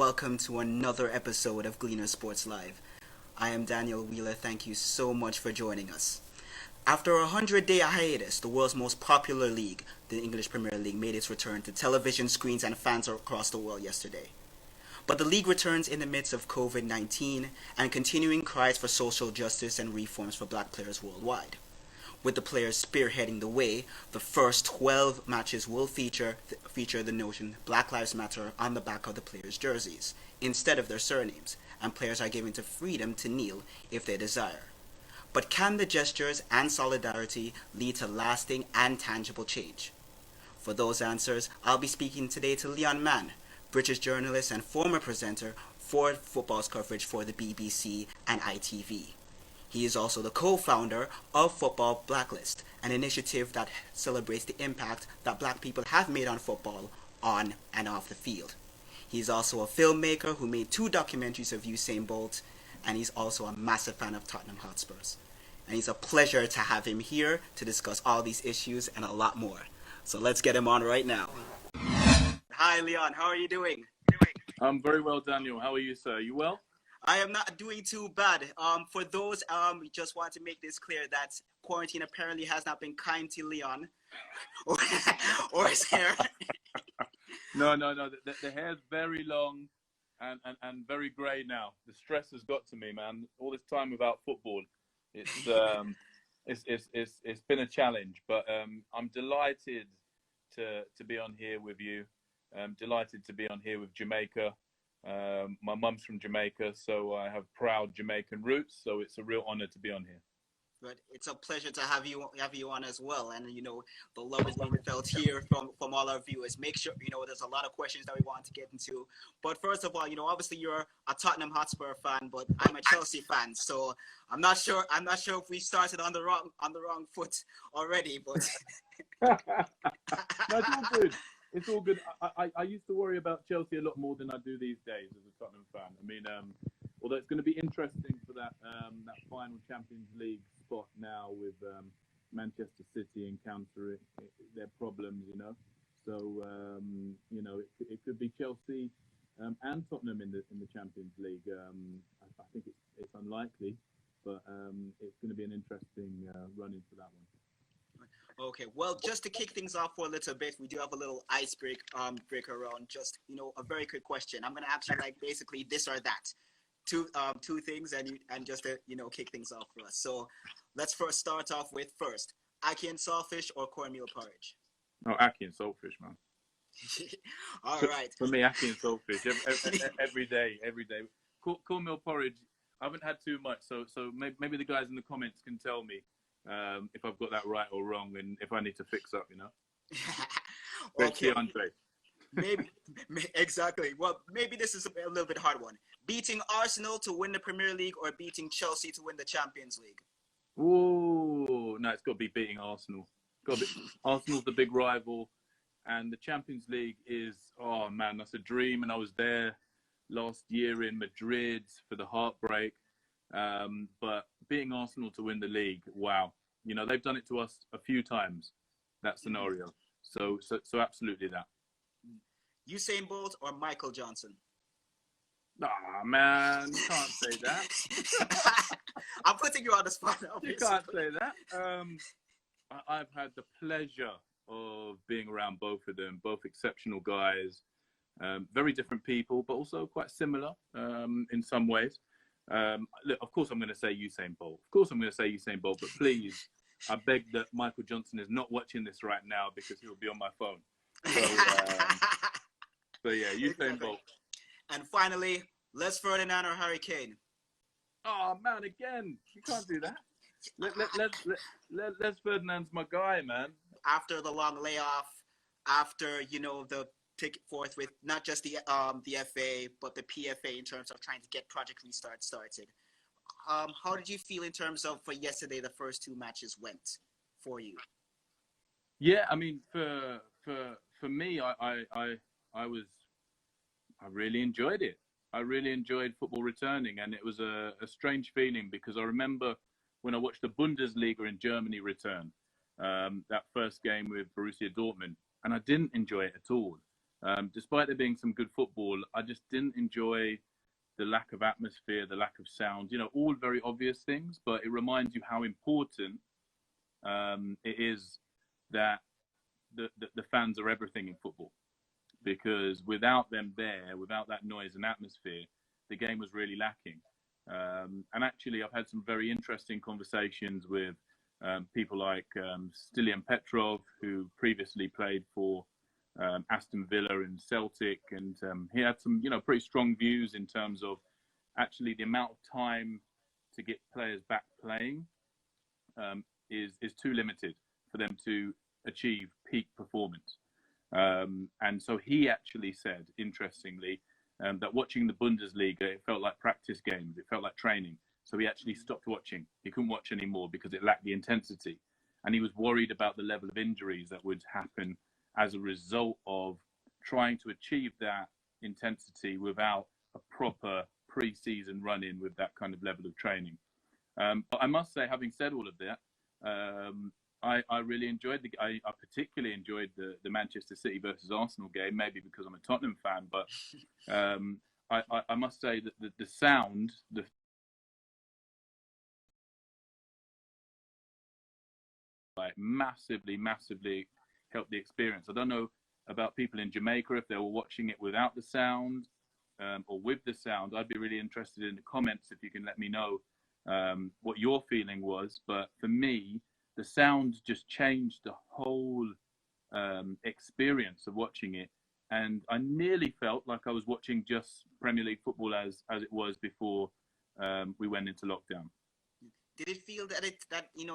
welcome to another episode of Gleaner Sports Live. I am Daniel Wheeler. Thank you so much for joining us. After a 100-day hiatus, the world's most popular league, the English Premier League, made its return to television screens and fans across the world yesterday. But the league returns in the midst of COVID-19 and continuing cries for social justice and reforms for black players worldwide. With the players spearheading the way, the first 12 matches will feature the notion Black Lives Matter on the back of the players' jerseys, instead of their surnames, and players are given the freedom to kneel if they desire. But can the gestures and solidarity lead to lasting and tangible change? For those answers, I'll be speaking today to Leon Mann, British journalist and former presenter for football's coverage for the BBC and ITV. He is also the co-founder of Football Blacklist, an initiative that celebrates the impact that black people have made on football on and off the field. He is also a filmmaker who made 2 documentaries of Usain Bolt, and he's also a massive fan of Tottenham Hotspurs. And it's a pleasure to have him here to discuss all these issues and a lot more. So let's get him on right now. Hi, Leon. How are you doing? I'm very well, Daniel. How are you, sir? You well? I am not doing too bad. For those, we just want to make this clear that quarantine apparently has not been kind to Leon or his hair. No. The hair's very long and very grey now. The stress has got to me, man. All this time without football, it's been a challenge. But I'm delighted to be on here with you. Delighted to be on here with Jamaica. My mum's from Jamaica, so I have proud Jamaican roots. So it's a real honor to be on here. But it's a pleasure to have you on as well. And the love is being felt here from all our viewers. Make sure there's a lot of questions that we want to get into. But first of all, obviously you're a Tottenham Hotspur fan, but I'm a Chelsea fan. So I'm not sure if we started on the wrong foot already. But no, it's all good. It's all good. I used to worry about Chelsea a lot more than I do these days as a Tottenham fan. I mean, although it's going to be interesting for that final Champions League spot now with Manchester City encountering their problems, So, it could be Chelsea and Tottenham in the Champions League. I think it's unlikely, but it's going to be an interesting run into that one. Okay, well, just to kick things off for a little bit, we do have a little breaker round. Just a very quick question. I'm gonna ask you basically this or that, two things, and just to kick things off for us. So let's first start off with ackee and saltfish or cornmeal porridge. Oh, ackee and saltfish, man. All right. For me, ackee and saltfish every day. Cornmeal porridge. I haven't had too much, so maybe the guys in the comments can tell me. If I've got that right or wrong, and if I need to fix up, Okay. Andre. Maybe exactly. Well, maybe this is a little bit hard one. Beating Arsenal to win the Premier League or beating Chelsea to win the Champions League? Ooh, no, it's got to be beating Arsenal. Arsenal's the big rival, and the Champions League is, oh man, that's a dream. And I was there last year in Madrid for the heartbreak. But beating Arsenal to win the league, wow. They've done it to us a few times, that scenario. So absolutely that. Usain Bolt or Michael Johnson? Ah, man, you can't say that. I'm putting you on the spot now. You can't say that. I've had the pleasure of being around both of them, both exceptional guys, very different people, but also quite similar in some ways. Look, of course I'm going to say Usain Bolt. But please, I beg that Michael Johnson is not watching this right now because he'll be on my phone. So yeah, Usain Bolt. And finally, Les Ferdinand or Harry Kane? Oh man, again, you can't do that. Les Ferdinand's my guy, man. After the long layoff, after the take it forth with not just the FA but the PFA in terms of trying to get Project Restart started. How did you feel in terms of for yesterday the first 2 matches went for you? Yeah, I mean for me, I really enjoyed it. I really enjoyed football returning, and it was a strange feeling because I remember when I watched the Bundesliga in Germany return, that first game with Borussia Dortmund, and I didn't enjoy it at all. Despite there being some good football, I just didn't enjoy the lack of atmosphere, the lack of sound. You know, all very obvious things, but it reminds you how important it is that the fans are everything in football. Because without them there, without that noise and atmosphere, the game was really lacking. And actually, I've had some very interesting conversations with people like Stilian Petrov, who previously played for Aston Villa and Celtic, and he had some, pretty strong views in terms of actually the amount of time to get players back playing is too limited for them to achieve peak performance. And so he actually said, interestingly, that watching the Bundesliga, it felt like practice games, it felt like training. So he actually stopped watching. He couldn't watch anymore because it lacked the intensity. And he was worried about the level of injuries that would happen as a result of trying to achieve that intensity without a proper pre-season run-in with that kind of level of training. But I must say, having said all of that, I really enjoyed I particularly enjoyed the Manchester City versus Arsenal game, maybe because I'm a Tottenham fan, but I must say that the sound, massively helped the experience. I don't know about people in Jamaica if they were watching it without the sound or with the sound. I'd be really interested in the comments if you can let me know what your feeling was. But for me, the sound just changed the whole experience of watching it, and I nearly felt like I was watching just Premier League football as it was before we went into lockdown. Did it feel that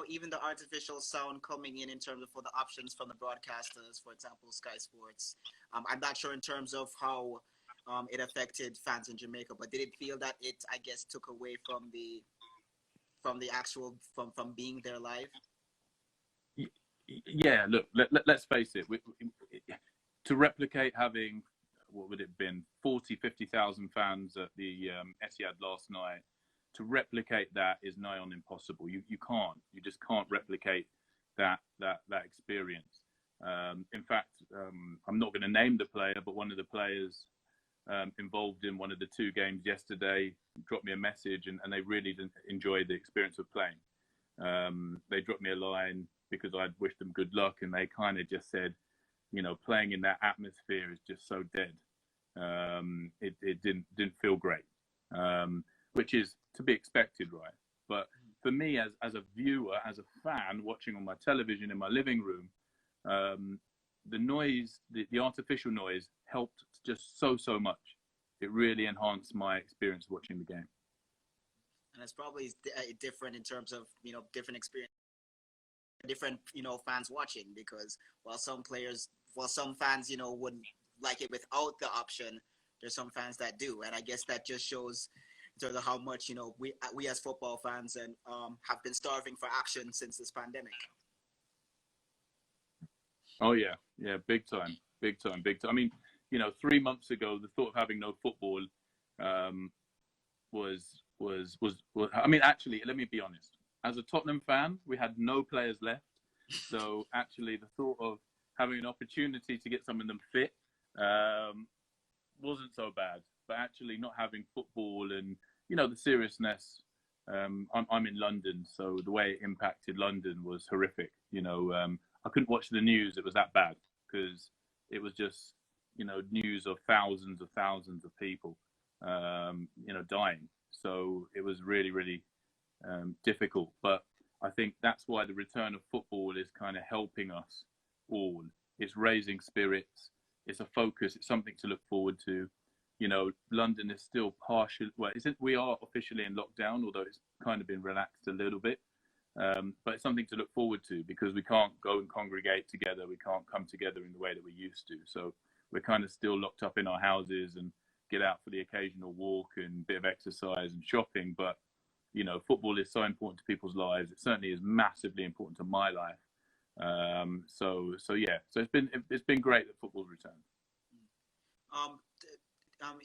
even the artificial sound coming in terms of for the options from the broadcasters, for example, Sky Sports? I'm not sure in terms of how it affected fans in Jamaica, but did it feel that it, I guess, took away from the actual from being there live? Yeah, look, let's face it. To replicate having, what would it have been, 50,000 fans at the Etihad last night, to replicate that is nigh on impossible. You just can't replicate that experience. In fact, I'm not going to name the player, but one of the players involved in one of the two games yesterday dropped me a message, and they really didn't enjoy the experience of playing. They dropped me a line because I'd wished them good luck, and they kind of just said, playing in that atmosphere is just so dead. It didn't feel great, which is to be expected, right? But for me, as a viewer, as a fan, watching on my television in my living room, the noise, the artificial noise, helped just so much. It really enhanced my experience watching the game. And it's probably different in terms of different experience, different fans watching, because while some fans wouldn't like it without the option, there's some fans that do, and I guess that just shows in terms of how much we as football fans and have been starving for action since this pandemic. Oh yeah, big time. I mean, 3 months ago, the thought of having no football was. I mean, actually, let me be honest. As a Tottenham fan, we had no players left, so actually, the thought of having an opportunity to get some of them fit wasn't so bad. But actually, not having football and the seriousness. I'm in London, so the way it impacted London was horrific. I couldn't watch the news. It was that bad because it was just, news of thousands of people, dying. So it was really difficult. But I think that's why the return of football is kind of helping us all. It's raising spirits. It's a focus. It's something to look forward to. London is still partial. Well, we are officially in lockdown, although it's kind of been relaxed a little bit. But it's something to look forward to because we can't go and congregate together. We can't come together in the way that we used to. So we're kind of still locked up in our houses and get out for the occasional walk and bit of exercise and shopping. But, football is so important to people's lives. It certainly is massively important to my life. So it's been great that football's returned.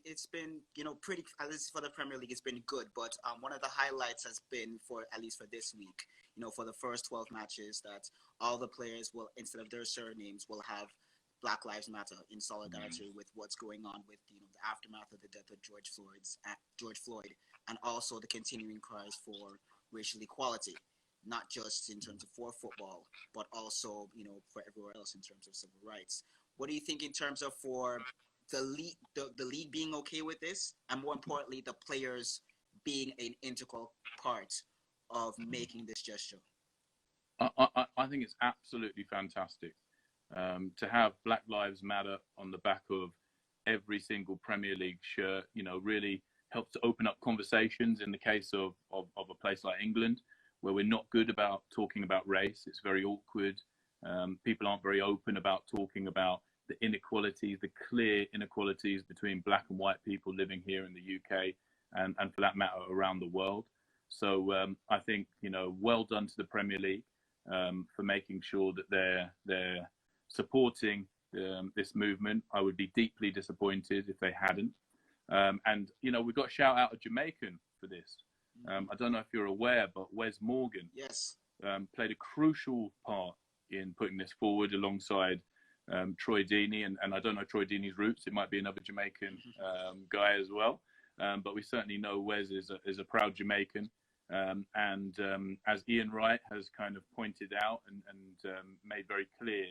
It's been, pretty, at least for the Premier League, it's been good. But one of the highlights has been, for at least for this week, for the first 12 matches, that all the players will, instead of their surnames, will have Black Lives Matter in solidarity with what's going on with the aftermath of the death of George Floyd, and also the continuing cries for racial equality, not just in terms of for football, but also for everywhere else in terms of civil rights. What do you think in terms of for the league being okay with this, and more importantly, the players being an integral part of making this gesture? I think it's absolutely fantastic to have Black Lives Matter on the back of every single Premier League shirt. Really helps to open up conversations in the case of a place like England, where we're not good about talking about race. It's very awkward. People aren't very open about talking about the inequalities, the clear inequalities between black and white people living here in the UK and for that matter around the world. So I think well done to the Premier League for making sure that they're supporting this movement. I would be deeply disappointed if they hadn't. And we've got a shout out a Jamaican for this. I don't know if you're aware, but Wes Morgan, yes, played a crucial part in putting this forward alongside Troy Deeney, and I don't know Troy Deeney's roots. It might be another Jamaican guy as well, but we certainly know Wes is a proud Jamaican. And as Ian Wright has kind of pointed out and made very clear,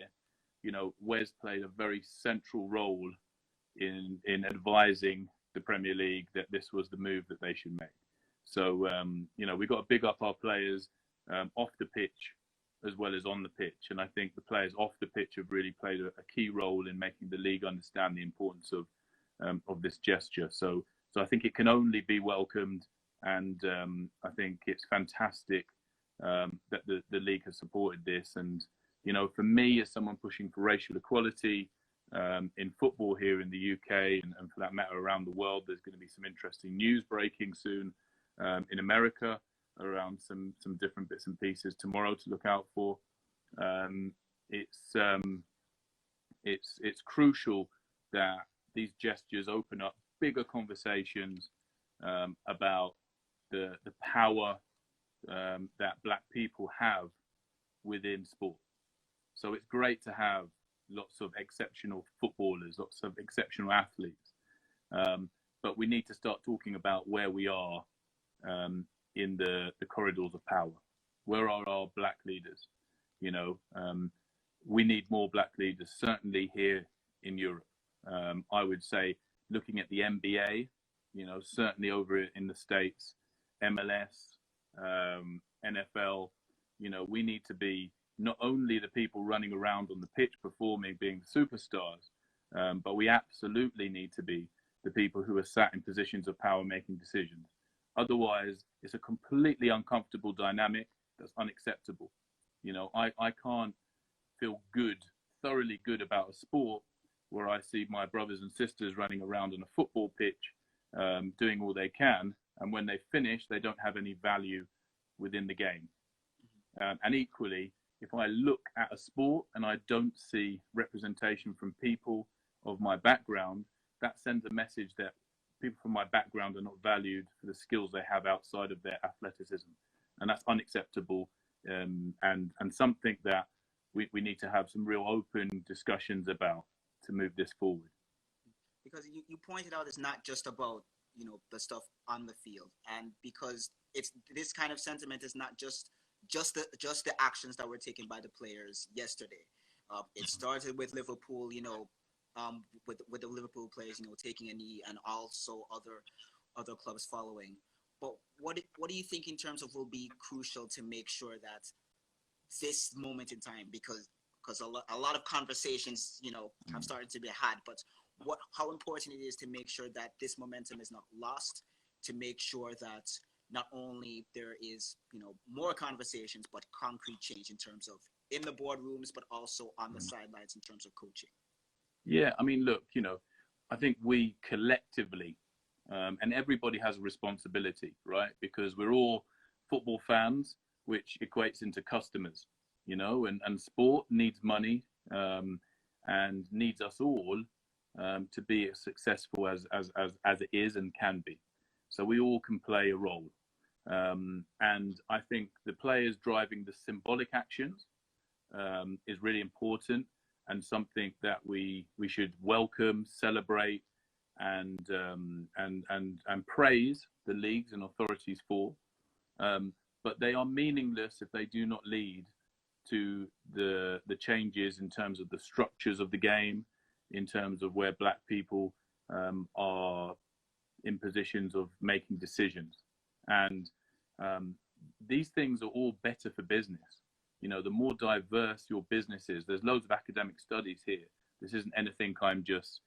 Wes played a very central role in advising the Premier League that this was the move that they should make. So we've got to big up our players off the pitch as well as on the pitch, and I think the players off the pitch have really played a key role in making the league understand the importance of this gesture. So I think it can only be welcomed, and I think it's fantastic that the league has supported this. And for me, as someone pushing for racial equality in football here in the UK and for that matter around the world, there's going to be some interesting news breaking soon in America around some different bits and pieces tomorrow to look out for. It's crucial that these gestures open up bigger conversations about the power that black people have within sport. So it's great to have lots of exceptional footballers, lots of exceptional athletes, but we need to start talking about where we are in the corridors of power. Where are our black leaders? We need more black leaders, certainly here in Europe. I would say, looking at the NBA, certainly over in the States, MLS, NFL, we need to be not only the people running around on the pitch performing, being the superstars, but we absolutely need to be the people who are sat in positions of power making decisions. Otherwise, it's a completely uncomfortable dynamic that's unacceptable. I can't feel thoroughly good about a sport where I see my brothers and sisters running around on a football pitch, doing all they can, and when they finish, they don't have any value within the game. And equally, if I look at a sport and I don't see representation from people of my background, that sends a message that people from my background are not valued for the skills they have outside of their athleticism. And that's unacceptable, and something that we need to have some real open discussions about to move this forward. Because you pointed out it's not just about the stuff on the field, and because it's this kind of sentiment is not just the actions that were taken by the players yesterday. It started with Liverpool, with the Liverpool players, taking a knee, and also other clubs following. But what do you think in terms of will be crucial to make sure that this moment in time, because a lot of conversations, have started to be had, but how important it is to make sure that this momentum is not lost, to make sure that not only there is, more conversations, but concrete change in terms of in the boardrooms, but also on the sidelines in terms of coaching. Yeah, I mean, look, I think we collectively, and everybody has a responsibility, right? Because we're all football fans, which equates into customers, and sport needs money and needs us all to be as successful as it is and can be. So we all can play a role. And I think the players driving the symbolic actions is really important. something that we should welcome, celebrate, and praise the leagues and authorities for. But they are meaningless if they do not lead to the changes in terms of the structures of the game, in terms of where black people are in positions of making decisions. And these things are all better for business. You know, the more diverse your business is, there's loads of academic studies here. This isn't anything I'm just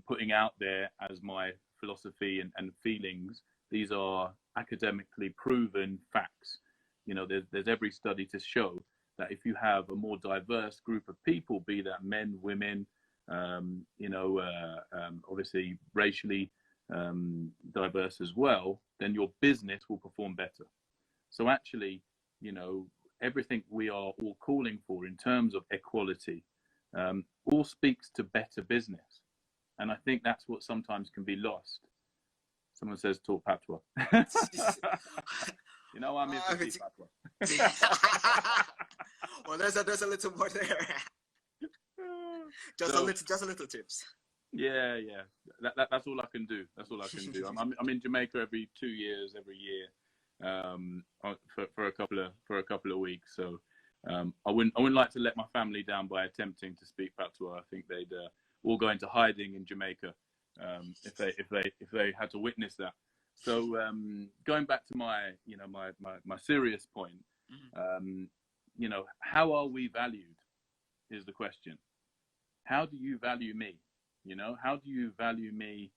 putting out there as my philosophy and feelings. These are academically proven facts. You know, there's every study to show that if you have a more diverse group of people, be that men, women, obviously racially diverse as well, then your business will perform better. So actually, you know, everything we are all calling for in terms of equality all speaks to better business. And I think that's what sometimes can be lost. Someone says talk patois. You know, I'm here to speak patois. Well, there's a little more there. Just a little tips. Yeah. That's all I can do. That's all I can do. I'm in Jamaica every 2 years, every year, for a couple of weeks. So I wouldn't like to let my family down by attempting to speak patois. I think they'd all go into hiding in Jamaica if they had to witness that. So going back to my serious point, you know, how are we valued is the question. How do you value me? You know, how do you value me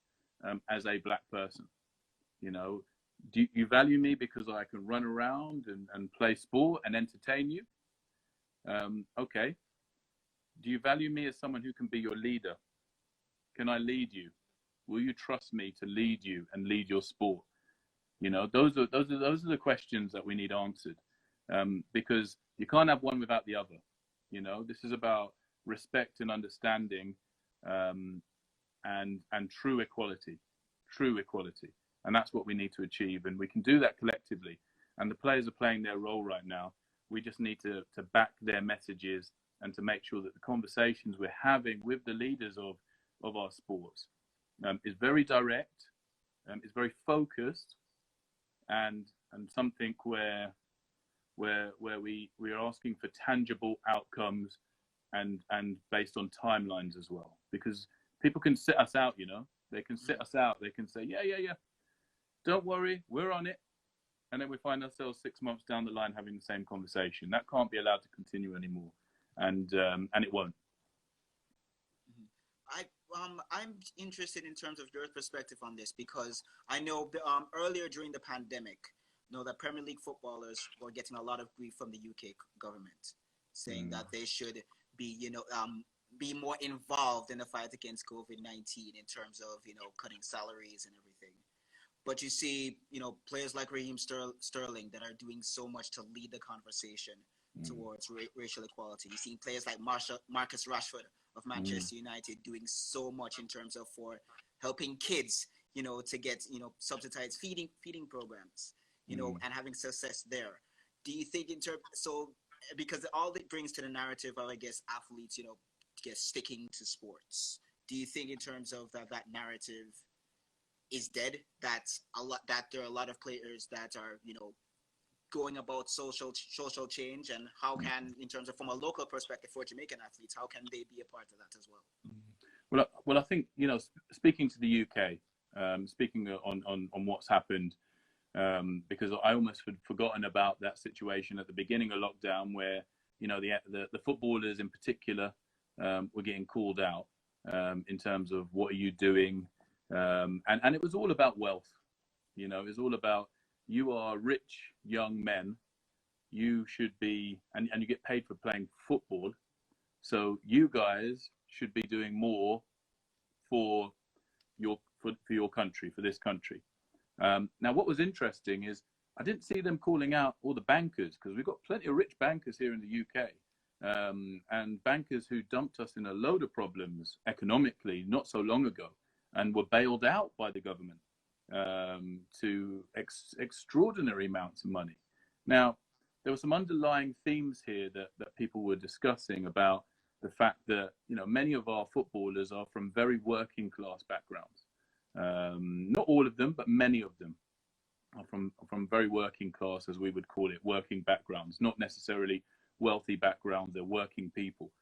as a black person? You know, do you value me because I can run around and play sport and entertain you? Okay. Do you value me as someone who can be your leader? Can I lead you? Will you trust me to lead you and lead your sport? You know, those are the questions that we need answered, because you can't have one without the other. You know, this is about respect and understanding, and true equality, and that's what we need to achieve, and we can do that collectively. And the players are playing their role right now. We just need to back their messages and to make sure that the conversations we're having with the leaders of our sports is very direct, is very focused, and something where we are asking for tangible outcomes and based on timelines as well. Because people can sit us out, you know, they can sit us out. They can say, yeah, don't worry, we're on it. And then we find ourselves 6 months down the line having the same conversation. That can't be allowed to continue anymore, and it won't. I'm interested in terms of your perspective on this, because I know earlier during the pandemic, you know, that Premier League footballers were getting a lot of grief from the UK government, saying that they should be, you know, be more involved in the fight against COVID-19 in terms of, you know, cutting salaries and everything. But you see, you know, players like Raheem Sterling that are doing so much to lead the conversation towards racial equality. You've seen players like Marcus Rashford of Manchester United doing so much in terms of for helping kids, you know, to get, you know, subsidized feeding programs, you know, and having success there. Do you think because all it brings to the narrative of, I guess, athletes, you know, sticking to sports. Do you think in terms of that narrative is dead? That there are a lot of players that are, you know, going about social change, and how can, in terms of from a local perspective for Jamaican athletes, how can they be a part of that as well? Well, I think, you know, speaking to the UK, speaking on what's happened, because I almost had forgotten about that situation at the beginning of lockdown, where, you know, the footballers in particular were getting called out in terms of what are you doing, and it was all about wealth. You know, it was all about, you are rich young men, you should be, and you get paid for playing football, so you guys should be doing more for your country, for this country. Now, what was interesting is I didn't see them calling out all the bankers, because we've got plenty of rich bankers here in the UK, and bankers who dumped us in a load of problems economically not so long ago, and were bailed out by the government to extraordinary amounts of money. Now, there were some underlying themes here that people were discussing about the fact that, you know, many of our footballers are from very working class backgrounds. Not all of them, but many of them are from very working class, as we would call it, working backgrounds, not necessarily wealthy backgrounds. They're working people.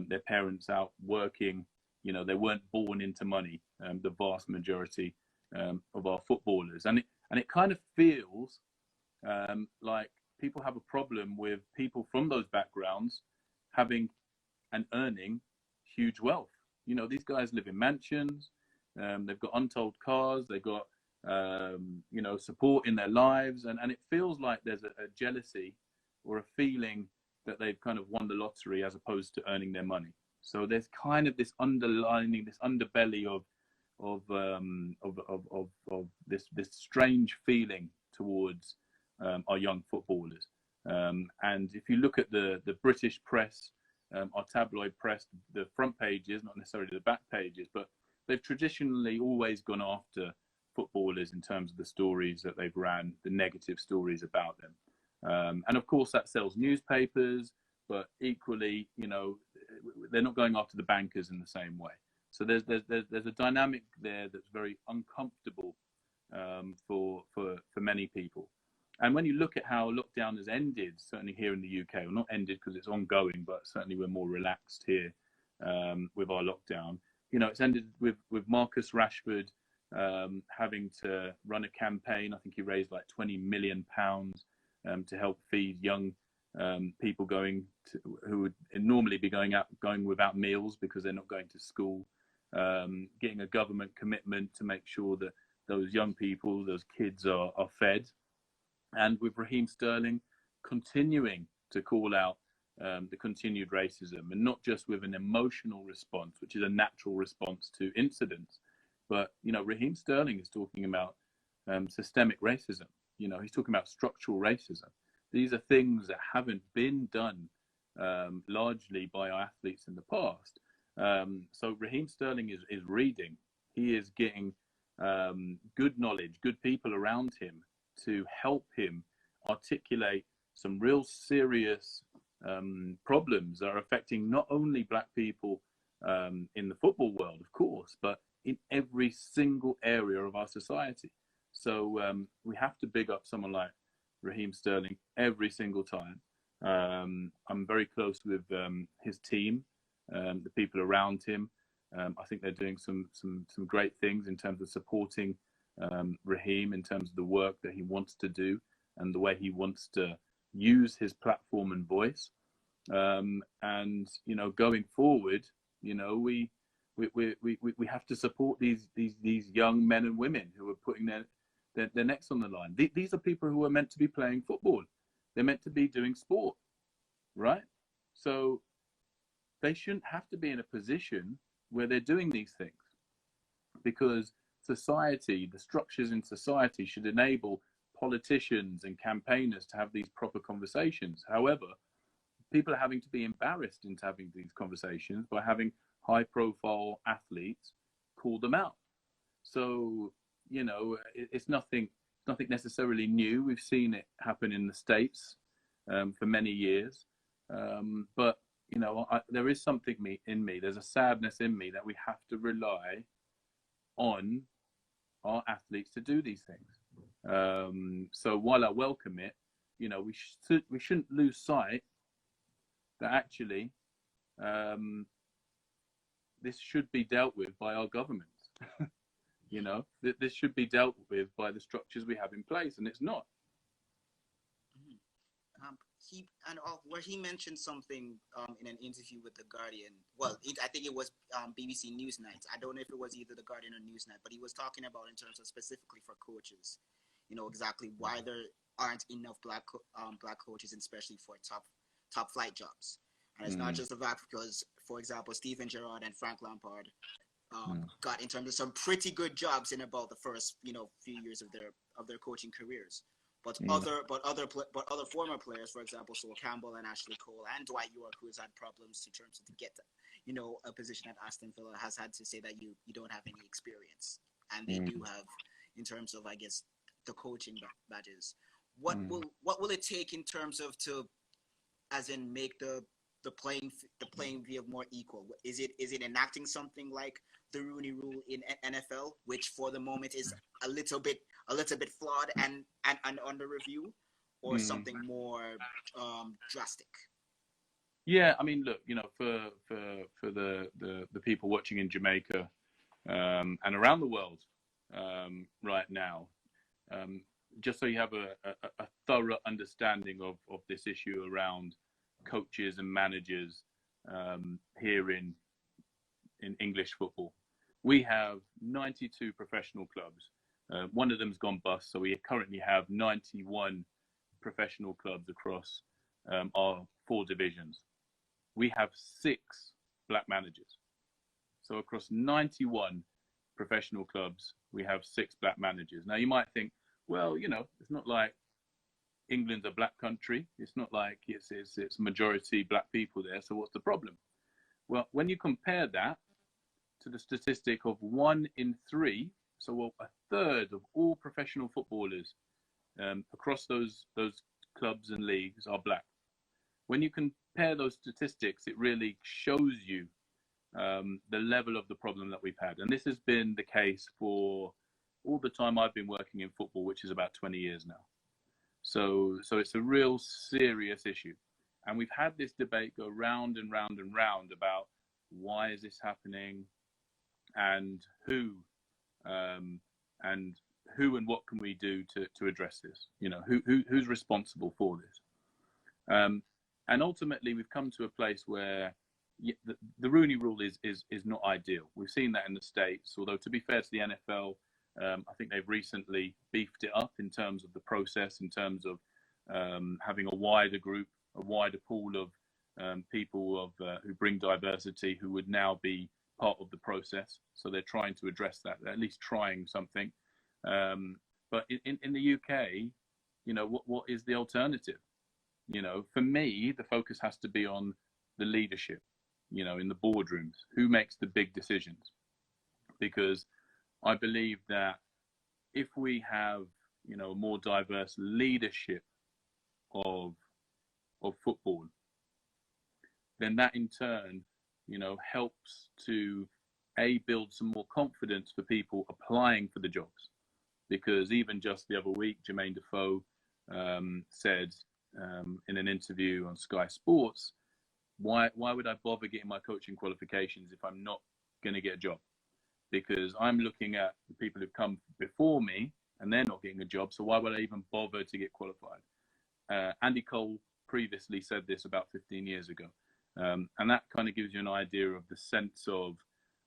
Their parents out working, you know, they weren't born into money, the vast majority of our footballers. And it kind of feels like people have a problem with people from those backgrounds having and earning huge wealth. You know, these guys live in mansions, they've got untold cars, they've got, you know, support in their lives. And it feels like there's a jealousy or a feeling that they've kind of won the lottery as opposed to earning their money. So there's kind of this underlining, this underbelly of this strange feeling towards our young footballers. And if you look at the British press, our tabloid press, the front pages, not necessarily the back pages, but they've traditionally always gone after footballers in terms of the stories that they've ran, the negative stories about them. And of course that sells newspapers, but equally, you know, they're not going after the bankers in the same way. So there's a dynamic there that's very uncomfortable for many people. And when you look at how lockdown has ended, certainly here in the UK, or not ended because it's ongoing, but certainly we're more relaxed here with our lockdown. You know, it's ended with Marcus Rashford having to run a campaign. I think he raised like £20 million to help feed young people who would normally be going without meals because they're not going to school. Getting a government commitment to make sure that those young people, those kids are fed. And with Raheem Sterling continuing to call out the continued racism, and not just with an emotional response, which is a natural response to incidents, but, you know, Raheem Sterling is talking about systemic racism. You know, he's talking about structural racism. These are things that haven't been done largely by our athletes in the past. So Raheem Sterling is reading. He is getting good knowledge, good people around him to help him articulate some real serious problems that are affecting not only Black people in the football world, of course, but in every single area of our society. So we have to big up someone like Raheem Sterling every single time. I'm very close with his team, the people around him. I think they're doing some great things in terms of supporting Raheem in terms of the work that he wants to do and the way he wants to use his platform and voice. And, you know, going forward, you know, we have to support these young men and women who are putting their necks on the line. These are people who are meant to be playing football. They're meant to be doing sport, right? So they shouldn't have to be in a position where they're doing these things, because society, the structures in society should enable politicians and campaigners to have these proper conversations. However, people are having to be embarrassed into having these conversations by having high-profile athletes call them out. So, you know, it's nothing necessarily new. We've seen it happen in the States for many years. But, you know, there is something in me, there's a sadness in me that we have to rely on our athletes to do these things. So while I welcome it, you know, we shouldn't lose sight that actually this should be dealt with by our governments. You know, this should be dealt with by the structures we have in place, and it's not. Where he mentioned something in an interview with the Guardian. Well, I think it was BBC Newsnight. I don't know if it was either the Guardian or Newsnight, but he was talking about in terms of specifically for coaches, you know, exactly why there aren't enough black coaches, especially for top flight jobs. And it's not just the fact because, for example, Steven Gerrard and Frank Lampard got in terms of some pretty good jobs in about the first, you know, few years of their coaching careers. But other former players, for example, Sol Campbell and Ashley Cole and Dwight York, who has had problems in terms of to get, you know, a position at Aston Villa, has had to say that you don't have any experience, and they do have, in terms of, I guess, the coaching badges. What will it take in terms of to, as in, make the the playing field more equal? Is it enacting something like the Rooney Rule in NFL, which for the moment is a little bit flawed and under review, or something more drastic? Yeah, I mean, look, you know, for the people watching in Jamaica and around the world right now, just so you have a thorough understanding of this issue around coaches and managers here in English football. We have 92 professional clubs. One of them's gone bust, so we currently have 91 professional clubs across our 4 divisions. We have 6 black managers. So across 91 professional clubs, we have 6 black managers. Now you might think, well, you know, it's not like England's a black country. It's not like it's majority black people there. So what's the problem? Well, when you compare that to the statistic of 1 in 3, so a third of all professional footballers across those clubs and leagues are black. When you compare those statistics, it really shows you the level of the problem that we've had. And this has been the case for all the time I've been working in football, which is about 20 years now. So it's a real serious issue. And we've had this debate go round and round and round about why is this happening, and who and what can we do to address this? You know, who's responsible for this? And ultimately, we've come to a place where the Rooney Rule is not ideal. We've seen that in the States, although to be fair to the NFL, I think they've recently beefed it up in terms of the process, in terms of having a wider group, a wider pool of people who bring diversity, who would now be part of the process. So they're trying to address that, at least trying something. But in the UK, you know, what is the alternative? You know, for me, the focus has to be on the leadership, you know, in the boardrooms, who makes the big decisions. Because I believe that if we have, you know, a more diverse leadership of football, then that in turn, you know, helps to build some more confidence for people applying for the jobs. Because even just the other week, Jermaine Defoe said in an interview on Sky Sports, why would I bother getting my coaching qualifications if I'm not going to get a job? Because I'm looking at the people who've come before me and they're not getting a job, so why would I even bother to get qualified? Andy Cole previously said this about 15 years ago. And that kind of gives you an idea of the sense of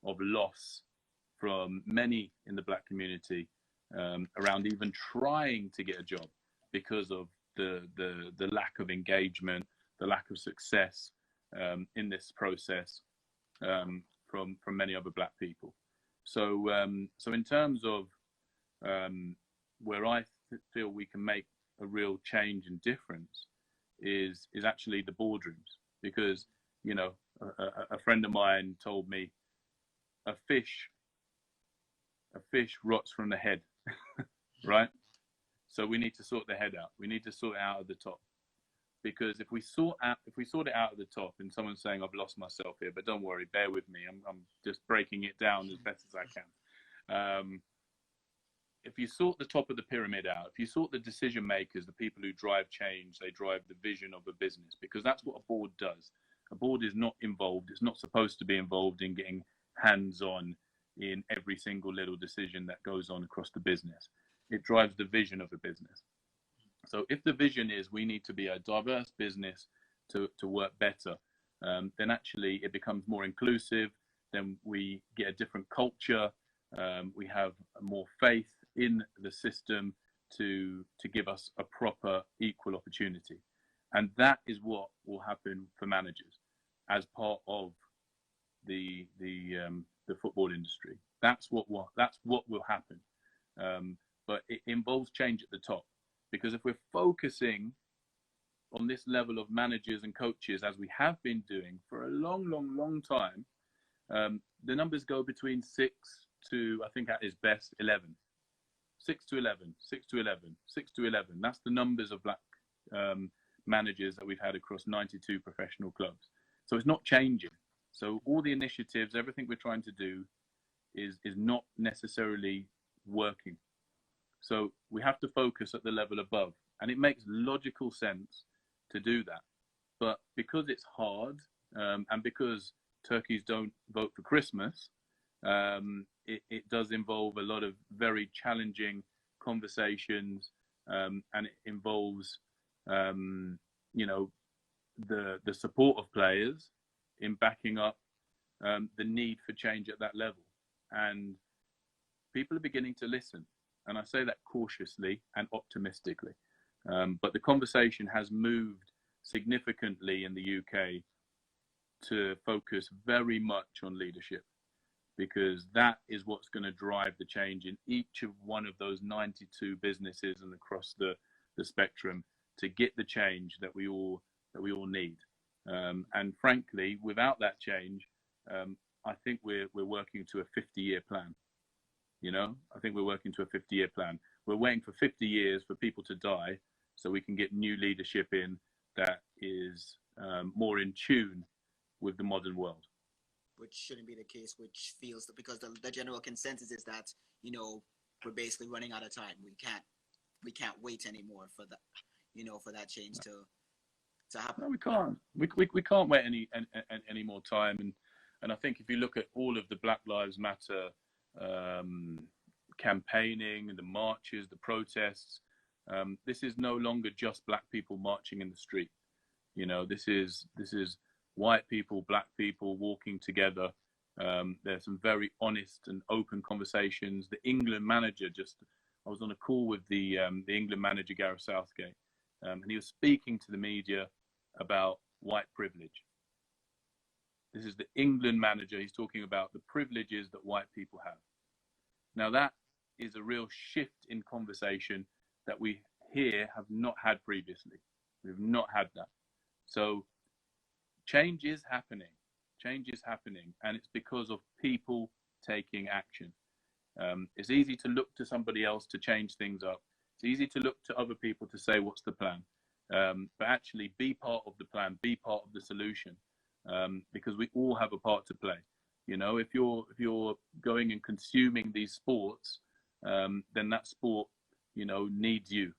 loss from many in the black community around even trying to get a job because of the lack of engagement, the lack of success in this process from many other black people. So in terms of where I feel we can make a real change and difference is actually the boardrooms. Because, you know, a friend of mine told me a fish rots from the head, right? So we need to sort the head out. We need to sort it out at the top. Because if we sort it out at the top, and someone's saying I've lost myself here, but don't worry, bear with me. I'm just breaking it down as best as I can. If you sort the top of the pyramid out, if you sort the decision makers, the people who drive change, they drive the vision of a business, because that's what a board does. A board is not involved. It's not supposed to be involved in getting hands-on in every single little decision that goes on across the business. It drives the vision of a business. So if the vision is we need to be a diverse business to work better, then actually it becomes more inclusive. Then we get a different culture. We have more faith in the system to give us a proper equal opportunity. And that is what will happen for managers as part of the football industry. That's what will happen. But it involves change at the top, because if we're focusing on this level of managers and coaches, as we have been doing for a long time, the numbers go between 6 to, I think at its best, 11. 6 to 11, 6 to 11, 6 to 11. That's the numbers of black managers that we've had across 92 professional clubs. So it's not changing. So all the initiatives, everything we're trying to do is not necessarily working. So we have to focus at the level above. And it makes logical sense to do that. But because it's hard, and because turkeys don't vote for Christmas, it does involve a lot of very challenging conversations, and it involves, the support of players in backing up the need for change at that level. And people are beginning to listen. And I say that cautiously and optimistically. But the conversation has moved significantly in the UK to focus very much on leadership, because that is what's going to drive the change in each of one of those 92 businesses and across the spectrum to get the change that we all need. And frankly, without that change, I think we're working to a 50-year plan. I think we're working to a 50-year plan. We're waiting for 50 years for people to die so we can get new leadership in that is more in tune with the modern world. Which shouldn't be the case, which feels that because the general consensus is that, we're basically running out of time. We can't wait anymore for that, for that change to happen. No, we can't. We can't wait any more time. And I think if you look at all of the Black Lives Matter campaigning and the marches, the protests, this is no longer just black people marching in the street. This is white people, black people walking together. There's some very honest and open conversations. The England manager I was on a call with the England manager, Gareth Southgate, and he was speaking to the media about white privilege. This is the England manager. He's talking about the privileges that white people have. Now that is a real shift in conversation that we here have not had previously. We've not had that. So change is happening. Change is happening, and it's because of people taking action. It's easy to look to somebody else to change things up. It's easy to look to other people to say, what's the plan? But actually be part of the plan, be part of the solution, because we all have a part to play. If you're going and consuming these sports, then that sport, needs you.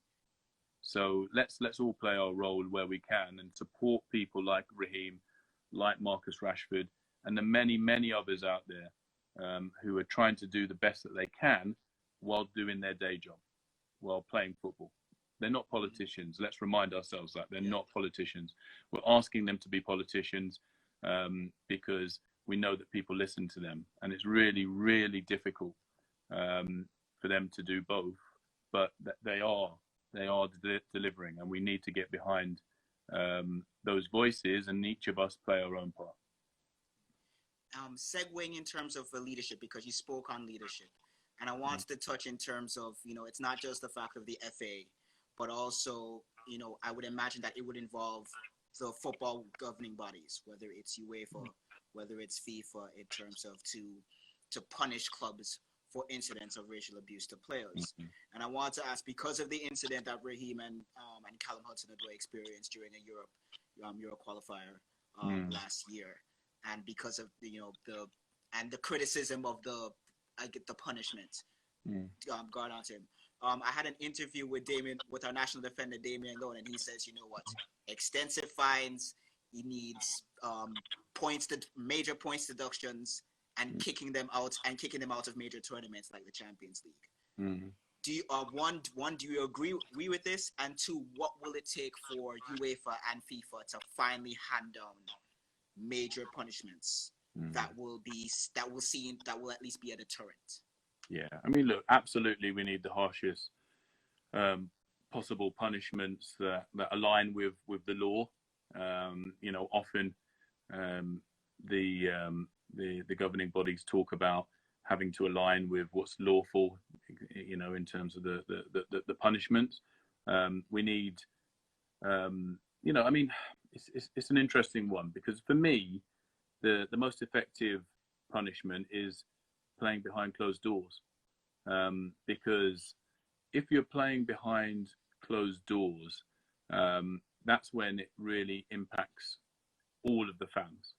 So let's all play our role where we can and support people like Raheem, like Marcus Rashford, and the many, many others out there who are trying to do the best that they can while doing their day job, while playing football. They're not politicians. Let's remind ourselves that they're not politicians. We're asking them to be politicians because we know that people listen to them, and it's really, really difficult for them to do both. But they are delivering, and we need to get behind those voices, and each of us play our own part. Segueing in terms of leadership, because you spoke on leadership, and I want to touch in terms of, it's not just the fact of the FA, but also, I would imagine that it would involve the football governing bodies, whether it's UEFA, whether it's FIFA, in terms of to punish clubs for incidents of racial abuse to players. And I want to ask, because of the incident that Raheem and Callum Hudson-Odoi experienced during a Euro qualifier last year, and because of the criticism of the punishment gone on to him. I had an interview with our national defender Damian Lowe, and he says, extensive fines. He needs major points deductions, and kicking them out of major tournaments like the Champions League. Do you do you agree with this? And two, what will it take for UEFA and FIFA to finally hand down major punishments that will at least be a deterrent? Yeah, I mean, look, absolutely, we need the harshest possible punishments that align with the law. Often the governing bodies talk about having to align with what's lawful, in terms of the punishments. We need, it's an interesting one, because for me, the most effective punishment is playing behind closed doors. Because if you're playing behind closed doors, that's when it really impacts all of the fans.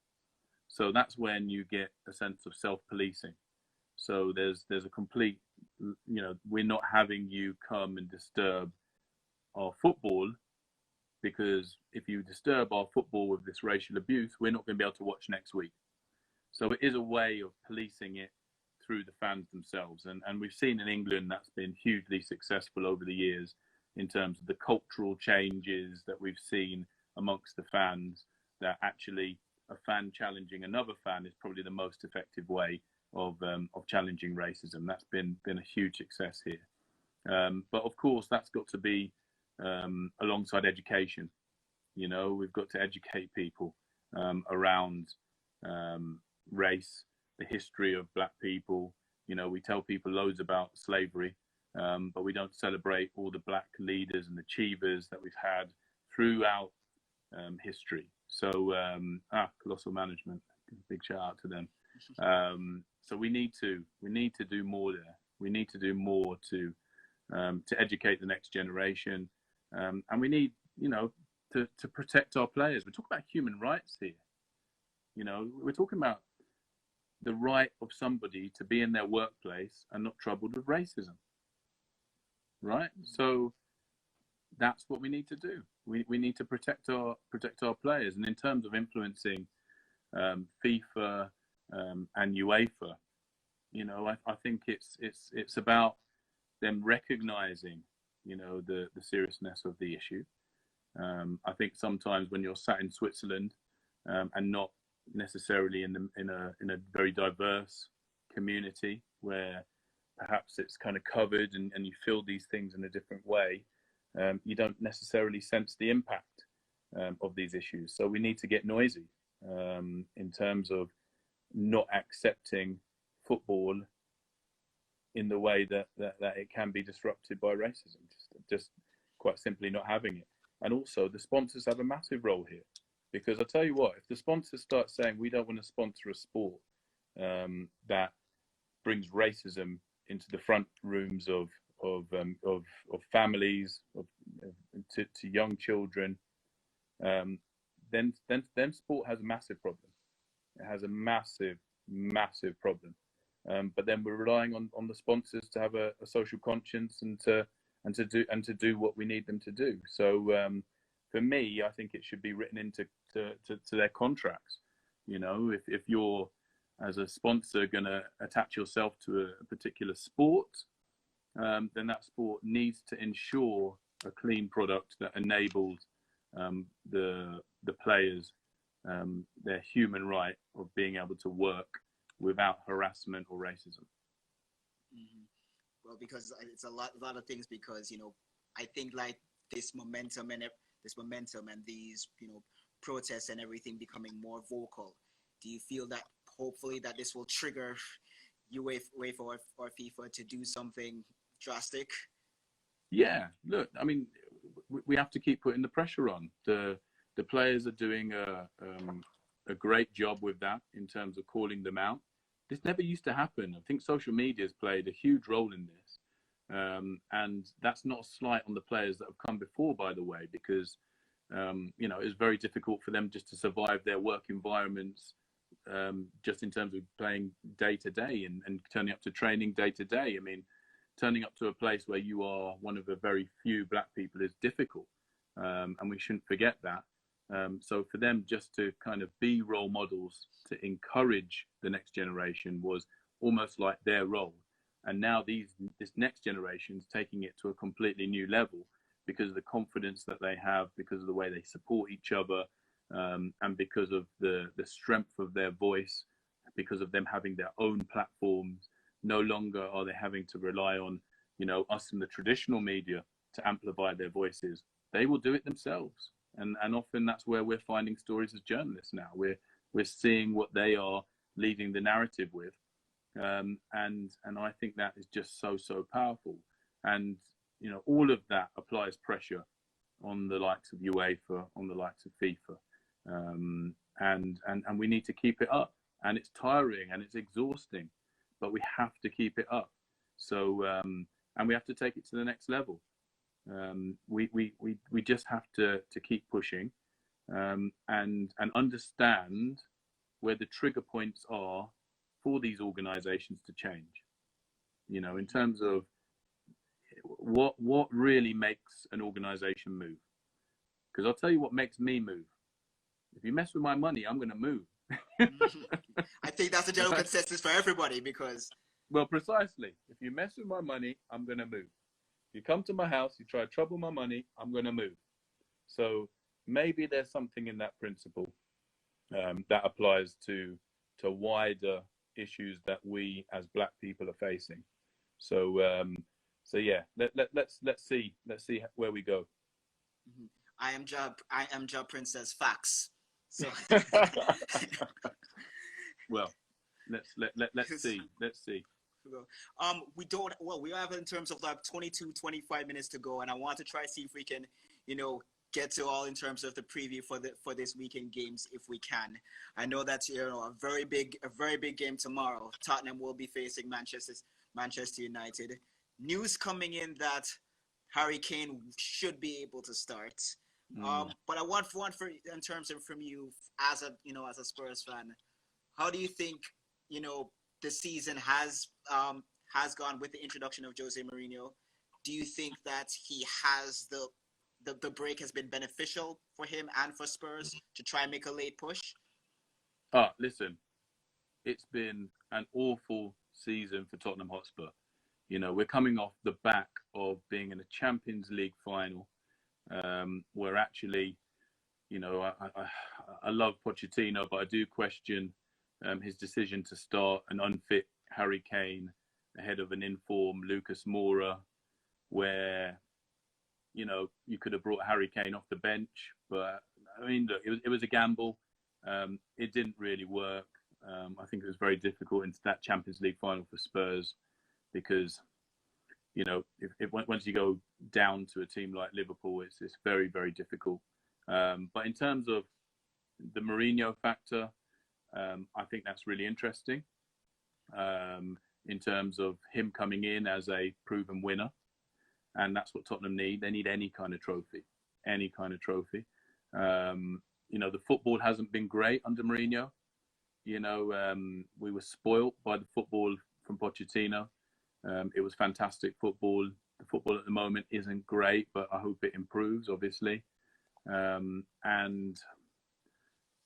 So that's when you get a sense of self-policing. So there's a complete, we're not having you come and disturb our football, because if you disturb our football with this racial abuse, we're not going to be able to watch next week. So it is a way of policing it through the fans themselves. And we've seen in England that's been hugely successful over the years in terms of the cultural changes that we've seen amongst the fans, that actually a fan challenging another fan is probably the most effective way of challenging racism. That's been a huge success here. But of course, that's got to be alongside education. We've got to educate people around race, the history of black people. We tell people loads about slavery, but we don't celebrate all the black leaders and achievers that we've had throughout history. So Colossal Management, big shout out to them. So we need to do more there. We need to do more to educate the next generation, and we need to protect our players. We're talking about human rights here. We're talking about the right of somebody to be in their workplace and not troubled with racism, right? So that's what we need to do. We need to protect our players. And in terms of influencing FIFA and UEFA, I think it's about them recognizing the seriousness of the issue. I think sometimes when you're sat in Switzerland and not necessarily in a very diverse community where perhaps it's kind of covered and you feel these things in a different way, you don't necessarily sense the impact of these issues. So we need to get noisy in terms of not accepting football in the way that it can be disrupted by racism, just quite simply not having it. And also the sponsors have a massive role here, because I tell you what, if the sponsors start saying we don't want to sponsor a sport that brings racism into the front rooms of families, to young children, then sport has a massive problem. It has a massive problem. But then we're relying on the sponsors to have a social conscience and to do what we need them to do. So for me, I think it should be written into their contracts. If you're, as a sponsor, going to attach yourself to a particular sport, then that sport needs to ensure a clean product that enables the players their human right of being able to work without harassment or racism. Mm-hmm. Well, because it's a lot of things. Because I think like this momentum and these protests and everything becoming more vocal. Do you feel that hopefully that this will trigger UEFA or FIFA to do something drastic? Yeah, look, I mean, we have to keep putting the pressure on. The players are doing a great job with that in terms of calling them out. This never used to happen. I think social media has played a huge role in this. And that's not a slight on the players that have come before, by the way, because, it's very difficult for them just to survive their work environments, just in terms of playing day to day and turning up to training day to day. I mean, turning up to a place where you are one of the very few black people is difficult. And we shouldn't forget that. So for them just to kind of be role models to encourage the next generation was almost like their role. And now this next generation is taking it to a completely new level because of the confidence that they have, because of the way they support each other, and because of the strength of their voice, because of them having their own platforms. No longer are they having to rely on, us in the traditional media to amplify their voices. They will do it themselves. And often that's where we're finding stories as journalists now. We're seeing what they are leading the narrative with. And I think that is just so powerful. And, all of that applies pressure on the likes of UEFA, on the likes of FIFA. And we need to keep it up. And it's tiring and it's exhausting, but we have to keep it up. So, and we have to take it to the next level. We just have to keep pushing. and understand where the trigger points are for these organisations to change. You know, in terms of what really makes an organisation move. Because I'll tell you what makes me move. If you mess with my money, I'm going to move. I think that's a general consensus for everybody because... Well, precisely. If you mess with my money, I'm going to move. If you come to my house, you try to trouble my money, I'm going to move. So maybe there's something in that principle that applies to wider issues that we as black people are facing. So yeah, let's see where we go. I am Ja Princess facts. So well, let's see. We have in terms of like 25 minutes to go, and I want to try see if we can, get to all in terms of the preview for this weekend games if we can. I know that's a very big game tomorrow. Tottenham will be facing Manchester United. News coming in that Harry Kane should be able to start. But I want in terms of from you as a Spurs fan, how do you think the season has gone with the introduction of Jose Mourinho? Do you think that he has the break has been beneficial for him and for Spurs to try and make a late push? Listen, it's been an awful season for Tottenham Hotspur. We're coming off the back of being in a Champions League final. Where actually, I love Pochettino, but I do question his decision to start an unfit Harry Kane ahead of an informed Lucas Moura, where, you could have brought Harry Kane off the bench. But, I mean, look, it was a gamble. It didn't really work. I think it was very difficult into that Champions League final for Spurs because, once you go down to a team like Liverpool, it's very, very difficult. But in terms of the Mourinho factor, I think that's really interesting. In terms of him coming in as a proven winner, and that's what Tottenham need. They need any kind of trophy. The football hasn't been great under Mourinho. We were spoilt by the football from Pochettino. It was fantastic football. The football at the moment isn't great, but I hope it improves, obviously. And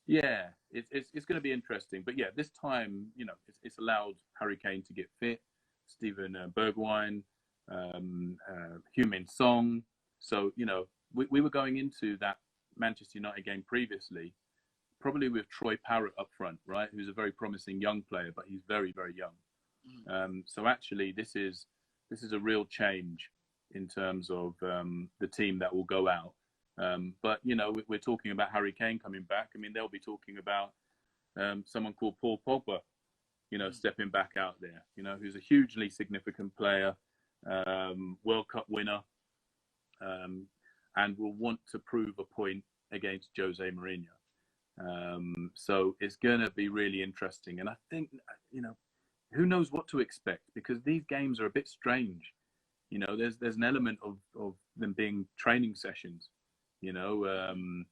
yeah, it's going to be interesting. But yeah, this time, it's allowed Harry Kane to get fit, Steven Bergwijn, Heung-min Song. So, we were going into that Manchester United game previously, probably with Troy Parrott up front, right? Who's a very promising young player, but he's very, very young. So actually, this is a real change in terms of the team that will go out. But we're talking about Harry Kane coming back. I mean, they'll be talking about someone called Paul Pogba, stepping back out there. Who's a hugely significant player, World Cup winner, and will want to prove a point against Jose Mourinho. So it's going to be really interesting, and I think who knows what to expect, because these games are a bit strange. There's an element of them being training sessions, and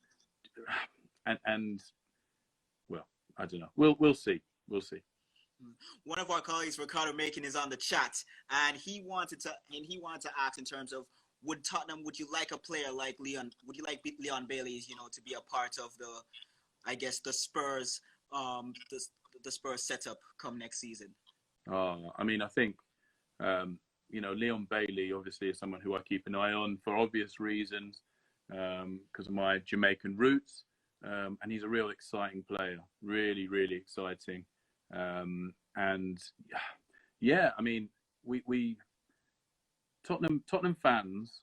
well, I don't know. We'll see. One of our colleagues, Ricardo Macon, is on the chat, and he wanted to ask in terms of would you like a player like Leon? Would you like Leon Bailey, to be a part of the Spurs, the Spurs setup come next season? I mean, I think, Leon Bailey obviously is someone who I keep an eye on for obvious reasons, because of my Jamaican roots. And he's a real exciting player, really, really exciting. And yeah, I mean, we Tottenham fans,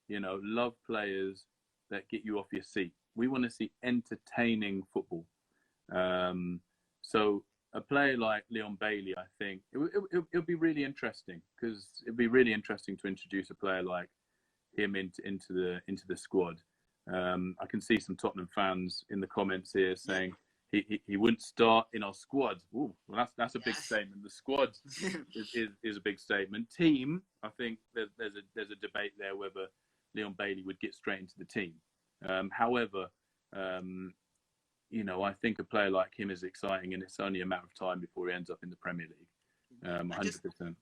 love players that get you off your seat. We want to see entertaining football. So a player like Leon Bailey, I think it'll be really interesting, because it'd be really interesting to introduce a player like him into the squad. I can see some Tottenham fans in the comments here saying he wouldn't start in our squad. Ooh, well, that's a big statement. The squad is a big statement. Team, I think there's a debate there whether Leon Bailey would get straight into the team. However, You know, I think a player like him is exciting, and it's only a matter of time before he ends up in the Premier League. 100%.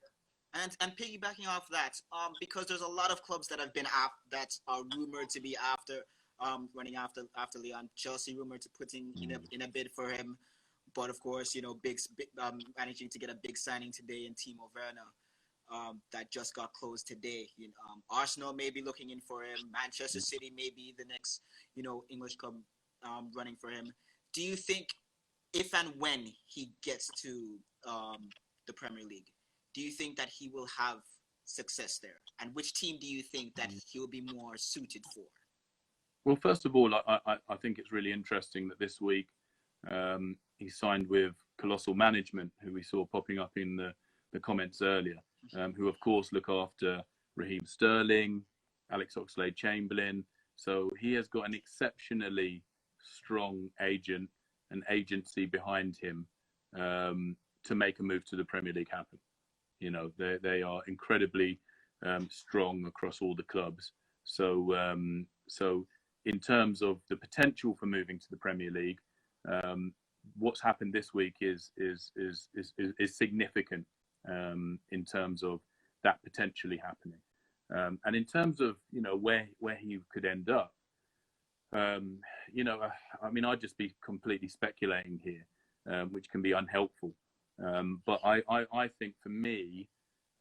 And piggybacking off that, because there's a lot of clubs that have been that are rumored to be running after Leon. Chelsea rumored to putting in a bid for him, but of course, managing to get a big signing today in Timo Werner. That just got closed today. Arsenal may be looking in for him. Manchester City may be the next, English club running for him. Do you think, if and when he gets to the Premier League, do you think that he will have success there? And which team do you think that he'll be more suited for? Well, first of all, I think it's really interesting that this week he signed with Colossal Management, who we saw popping up in the comments earlier, who of course look after Raheem Sterling, Alex Oxlade-Chamberlain. So he has got an exceptionally strong agent and agency behind him to make a move to the Premier League happen. You know, they are incredibly strong across all the clubs. So in terms of the potential for moving to the Premier League, what's happened this week is significant in terms of that potentially happening. And in terms of where he could end up, I mean, I'd just be completely speculating here, which can be unhelpful. But I think for me,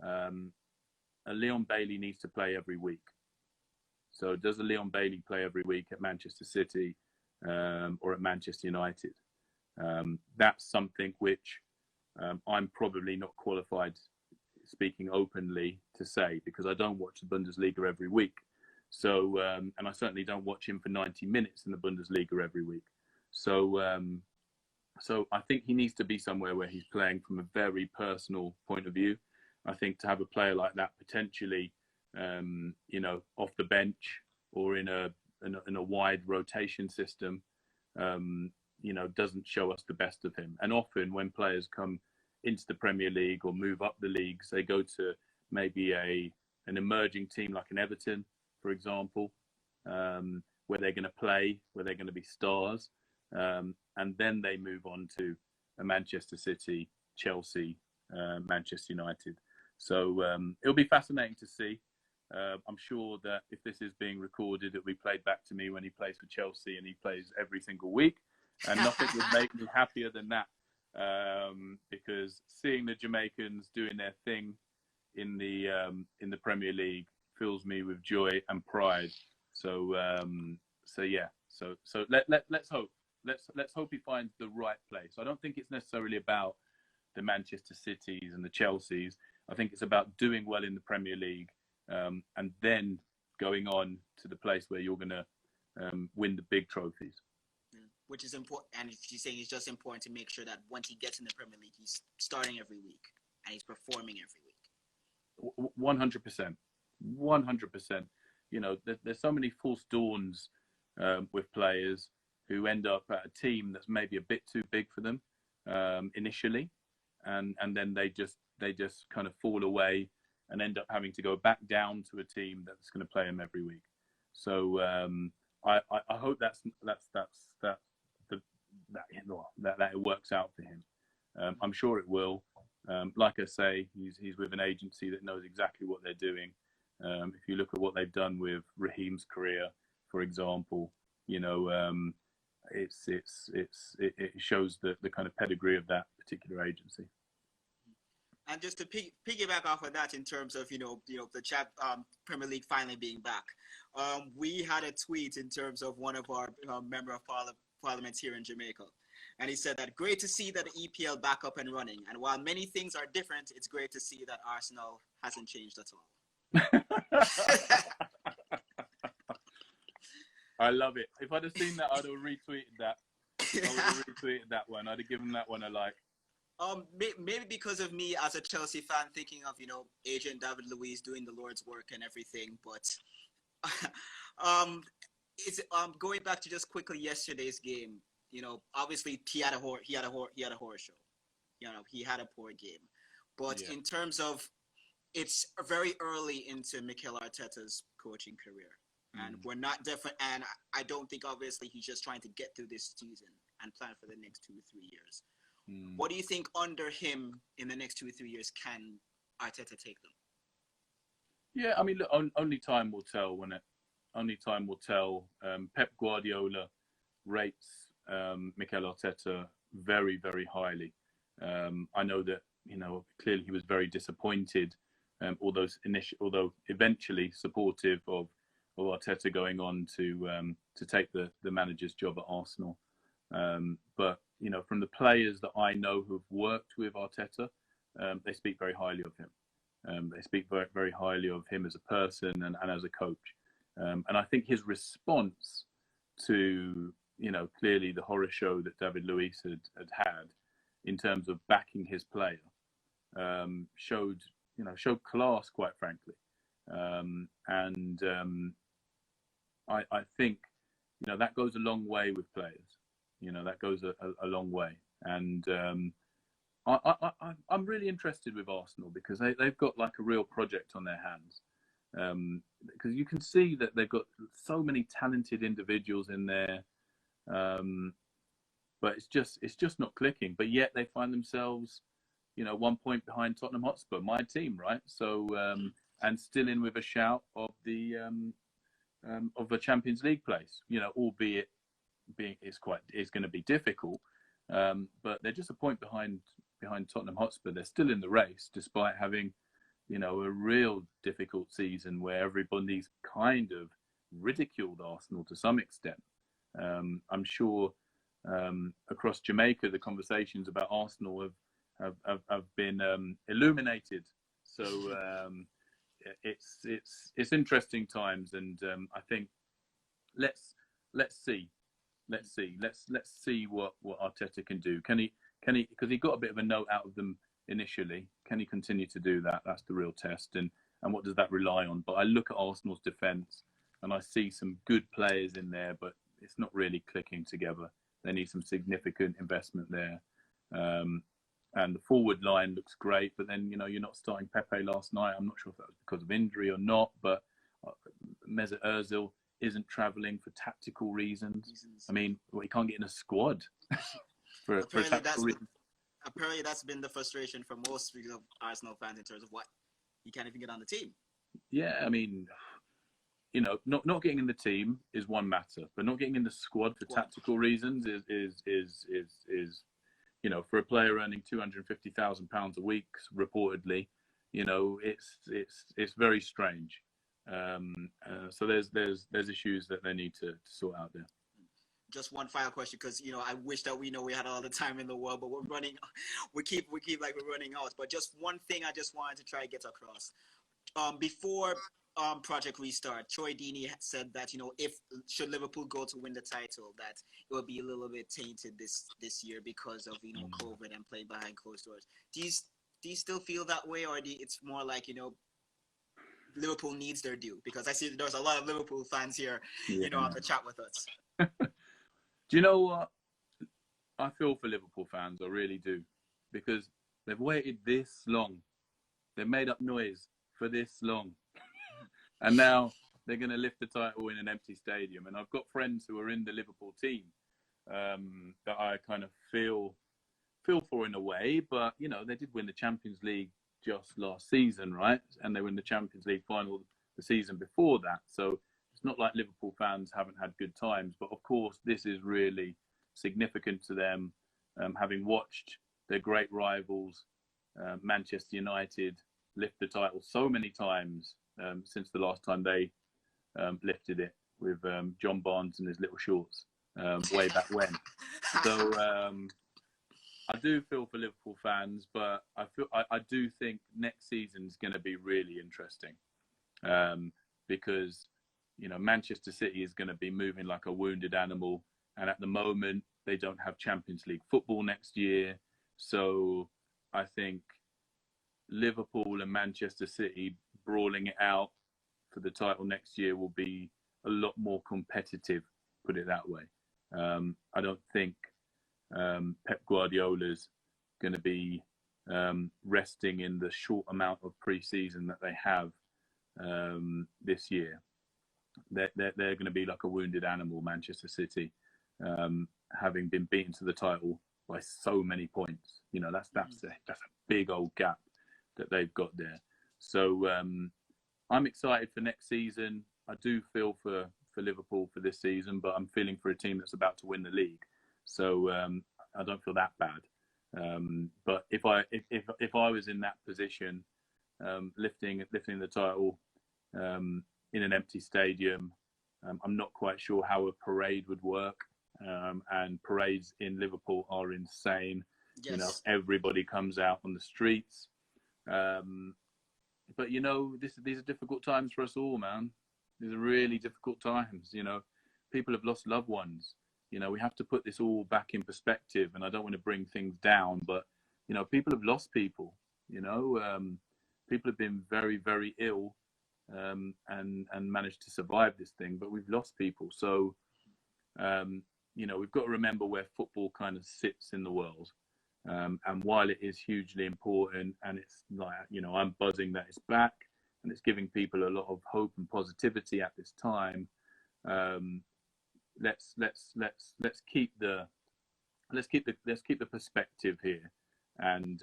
Leon Bailey needs to play every week. So does a Leon Bailey play every week at Manchester City or at Manchester United? That's something which I'm probably not qualified, speaking openly, to say, because I don't watch the Bundesliga every week. So, and I certainly don't watch him for 90 minutes in the Bundesliga every week. So I think he needs to be somewhere where he's playing from a very personal point of view. I think to have a player like that potentially, off the bench or in a wide rotation system, doesn't show us the best of him. And often when players come into the Premier League or move up the leagues, they go to maybe an emerging team like an Everton, for example, where they're going to play, where they're going to be stars. And then they move on to a Manchester City, Chelsea, Manchester United. So it'll be fascinating to see. I'm sure that if this is being recorded, it'll be played back to me when he plays for Chelsea, and he plays every single week. And nothing would make me happier than that, because seeing the Jamaicans doing their thing in the Premier League fills me with joy and pride. So yeah. So let's hope. Let's hope he finds the right place. I don't think it's necessarily about the Manchester Cities and the Chelseas. I think it's about doing well in the Premier League, and then going on to the place where you're going to win the big trophies. Which is important, and she's saying it's just important to make sure that once he gets in the Premier League, he's starting every week and he's performing every week. 100%. 100%. There's so many false dawns with players who end up at a team that's maybe a bit too big for them initially, and then they just kind of fall away and end up having to go back down to a team that's going to play them every week. So I hope that it works out for him. I'm sure it will. Like I say, he's with an agency that knows exactly what they're doing. If you look at what they've done with Raheem's career, for example, it shows the kind of pedigree of that particular agency. And just to piggyback off of that, in terms of the Premier League finally being back, we had a tweet in terms of one of our member of Parliament here in Jamaica, and he said that great to see that the EPL back up and running, and while many things are different, it's great to see that Arsenal hasn't changed at all. I love it. If I'd have seen that, I'd have retweeted that. One. I'd have given that one a like. Maybe because of me as a Chelsea fan thinking of, agent David Luiz doing the Lord's work and everything, but it's going back to just quickly yesterday's game. Obviously he had a horror show. He had a poor game, but in terms of, it's very early into Mikel Arteta's coaching career. And we're not different. And I don't think, obviously, he's just trying to get through this season and plan for the next 2 or 3 years. What do you think under him in the next 2 or 3 years can Arteta take them? Yeah, I mean, look, only time will tell, won't it? Only time will tell. Pep Guardiola rates Mikel Arteta very, very highly. I know that, clearly he was very disappointed, although eventually supportive of Arteta going on to take the manager's job at Arsenal. But, from the players that I know who've worked with Arteta, they speak very highly of him. They speak very, very highly of him as a person and as a coach. And I think his response to, clearly the horror show that David Luiz had in terms of backing his player, showed class, quite frankly. I think, that goes a long way with players. That goes a long way. And I'm really interested with Arsenal because they've got like a real project on their hands. Because you can see that they've got so many talented individuals in there, but it's just not clicking. But yet they find themselves, 1 point behind Tottenham Hotspur, my team, right? So and still in with a shout of the Champions League place. Albeit it's going to be difficult, but they're just a point behind Tottenham Hotspur. They're still in the race despite having, a real difficult season where everybody's kind of ridiculed Arsenal to some extent. I'm sure across Jamaica, the conversations about Arsenal have been illuminated. So it's interesting times, and I think let's see what Arteta can do. Can he? Because he got a bit of a note out of them initially. Can he continue to do that? That's the real test. And what does that rely on? But I look at Arsenal's defence and I see some good players in there, but it's not really clicking together. They need some significant investment there. And the forward line looks great, but then, you're not starting Pepe last night. I'm not sure if that was because of injury or not, but Mesut Ozil isn't travelling for tactical reasons. I mean, he can't get in a squad for tactical reasons. Apparently, that's been the frustration for most of Arsenal fans in terms of what he can't even get on the team. Yeah, I mean, not getting in the team is one matter, but not getting in the squad for tactical reasons is for a player earning £250,000 a week, reportedly, it's very strange. So there's issues that they need to sort out there. Just one final question, because I wish that we had all the time in the world, but we keep like we're running out. But just one thing I just wanted to try to get across. Before Project Restart, Troy Deeney said that should Liverpool go to win the title, that it will be a little bit tainted this year because of COVID and playing behind closed doors. Do you still feel that way, or it's more like Liverpool needs their due? Because I see there's a lot of Liverpool fans here, on the chat with us. Do you know what? I feel for Liverpool fans, I really do, because they've waited this long. They've made up noise for this long. And now they're going to lift the title in an empty stadium. And I've got friends who are in the Liverpool team that I kind of feel for in a way. But, they did win the Champions League just last season, right? And they won the Champions League final the season before that. So it's not like Liverpool fans haven't had good times. But, of course, this is really significant to them, having watched their great rivals, Manchester United, lift the title so many times since the last time they lifted it with John Barnes and his little shorts way back when. So I do feel for Liverpool fans, but I do think next season is going to be really interesting because Manchester City is going to be moving like a wounded animal, and at the moment they don't have Champions League football next year. So I think Liverpool and Manchester City brawling it out for the title next year will be a lot more competitive, put it that way. I don't think Pep Guardiola's going to be resting in the short amount of pre-season that they have this year. they're going to be like a wounded animal, Manchester City, having been beaten to the title by so many points. You know, that's a big old gap that they've got there. So I'm excited for next season. I do feel for Liverpool for this season, but I'm feeling for a team that's about to win the league. So I don't feel that bad. But if I was in that position, lifting the title in an empty stadium, I'm not quite sure how a parade would work. And parades in Liverpool are insane. Yes. You know, everybody comes out on the streets. But you know, these are difficult times for us all, man. These are really difficult times. You know, people have lost loved ones. You know, we have to put this all back in perspective. And I don't want to bring things down, but you know, people have lost people. You know, people have been very, very ill, and managed to survive this thing. But we've lost people. So, you know, we've got to remember where football kind of sits in the world. And while it is hugely important, and it's like, you know, I'm buzzing that it's back and it's giving people a lot of hope and positivity at this time. Let's keep the perspective here. And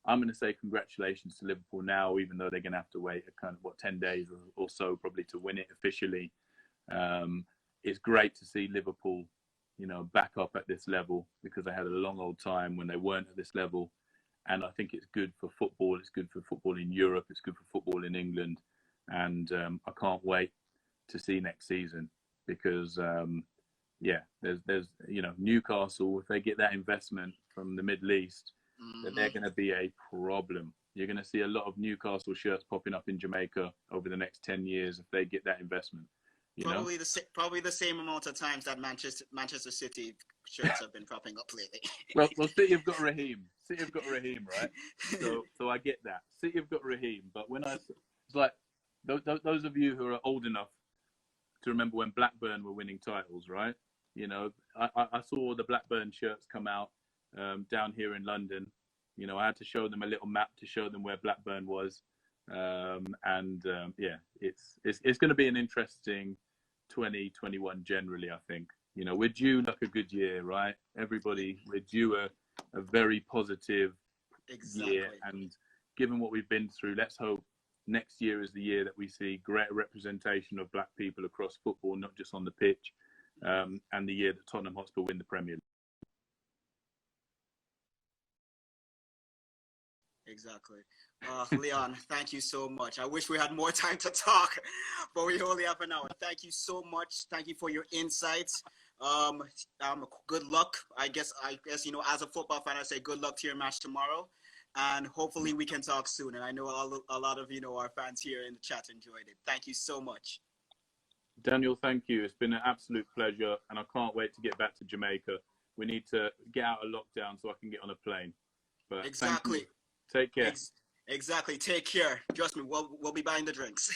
I'm going to say congratulations to Liverpool now, even though they're going to have to wait a kind of 10 days or so probably to win it officially. It's great to see Liverpool, you know, back up at this level, because they had a long old time when they weren't at this level. And I think it's good for football. It's good for football in Europe. It's good for football in England. And I can't wait to see next season, because, there's you know, Newcastle, if they get that investment from the Middle East, then they're going to be a problem. You're going to see a lot of Newcastle shirts popping up in Jamaica over the next 10 years if they get that investment. Probably the same amount of times that Manchester City shirts have been popping up lately. well, City have got Raheem. City have got Raheem, right? So I get that. City have got Raheem, but it's like those of you who are old enough to remember when Blackburn were winning titles, right? You know, I saw the Blackburn shirts come out down here in London. You know, I had to show them a little map to show them where Blackburn was. It's going to be an interesting 2021 generally, I think. You know, we're due like a good year, right? Everybody, we're due a very positive year. And given what we've been through, let's hope next year is the year that we see greater representation of black people across football, not just on the pitch, and the year that Tottenham Hotspur win the Premier League. Exactly. Leon, thank you so much. I wish we had more time to talk, but we only have an hour. Thank you so much. Thank you for your insights. Good luck. I guess, you know, as a football fan, I say good luck to your match tomorrow, and hopefully we can talk soon. And I know a lot of, you know, our fans here in the chat enjoyed it. Thank you so much. Daniel, thank you. It's been an absolute pleasure, and I can't wait to get back to Jamaica. We need to get out of lockdown so I can get on a plane. But exactly. Take care. Exactly. Take care. Trust me, we'll be buying the drinks.